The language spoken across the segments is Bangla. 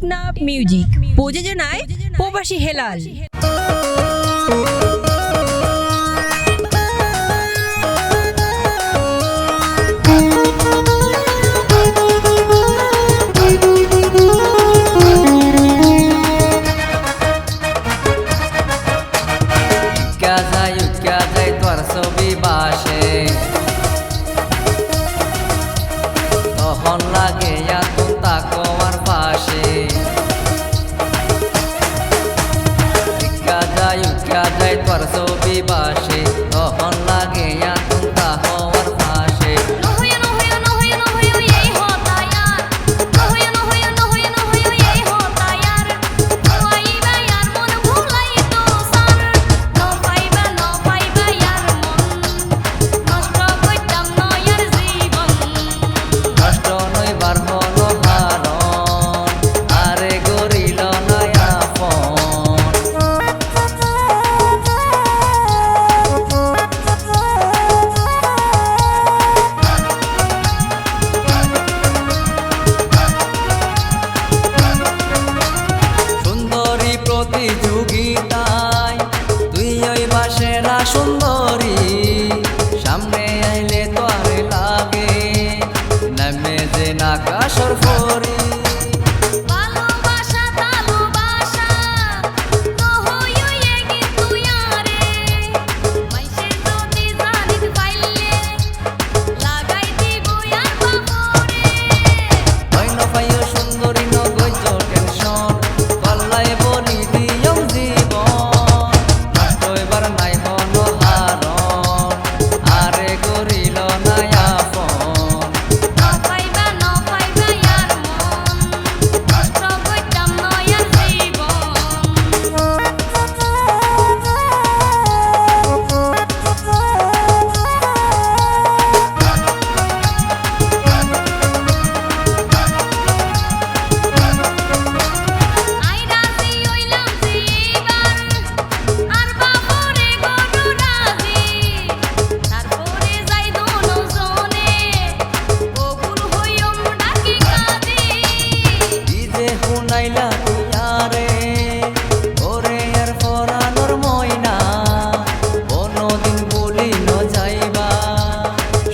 টেকনাফ মিউজিক প্রযোজনায় প্রবাসী হেলাল। তোর ছবি বাসে তখন লাগে এখন তাকো আমার পাশে যায় তোর ছবি বাসে তখন লাগে এখন তাকো আমার পাশে প্রতিযোগিতায় তুই ওই বাসেরা সুন্দরী সামনে আইলে তো আর লাগে নামে যে নাকাশর ফরি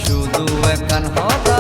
শুধু একখান হতা